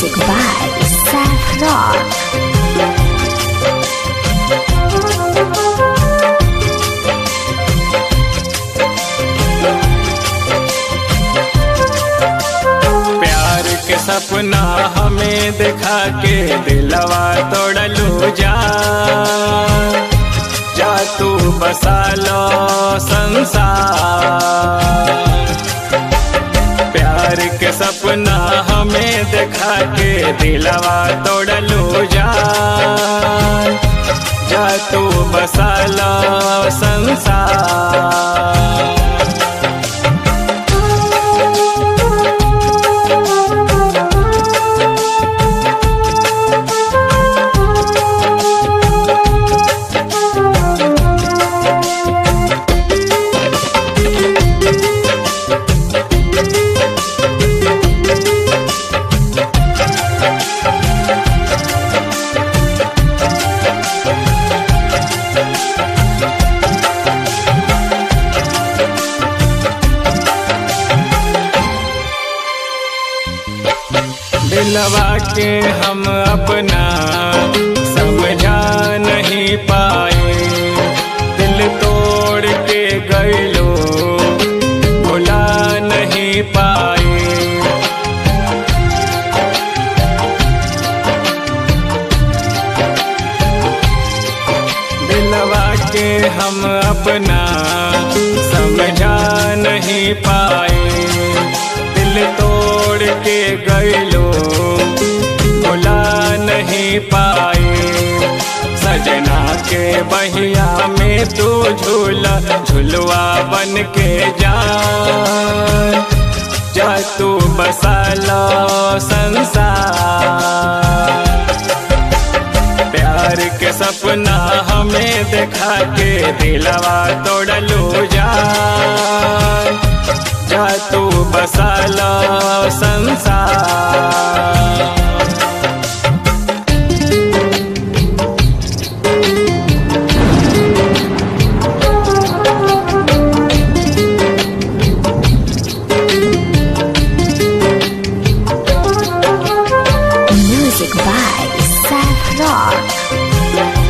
Music by Saffron. प्यार के सपना हमें दिखा के दिलवा तोड़लू जा तू बसा लो संसार। प्यार के सपना हमें दिखा के दिलवा तोड़लू जा तू बसा लो संसार। दिलवा के हम अपना समझा नहीं पाए, दिल तोड़ के गइलो भुला नहीं पाए। दिलवा के हम अपना समझा नहीं पाए, दिल तोड़ के गइलो भुला नहीं पाए। सजना के बहिया में तू झूला झुलवा बन के जा तू बसा लो संसार। प्यार के सपना हमें दिखा के दिलवा तोड़लू जा तू बसा लो संसार। Music by Saffron.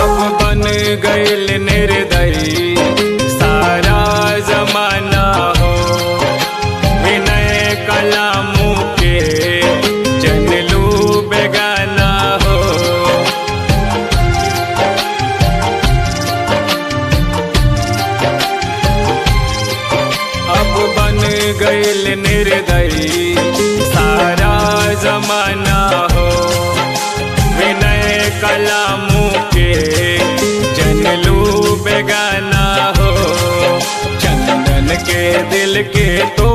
अब बन गइल निर्दयी सारा जमाना हो, विनय कलामू के जनलू बेगाना हो। अब बन गइल निर्दयी सारा जमाना हो, विनय कलामू के जनलू बेगाना हो। चंदन के दिल के तो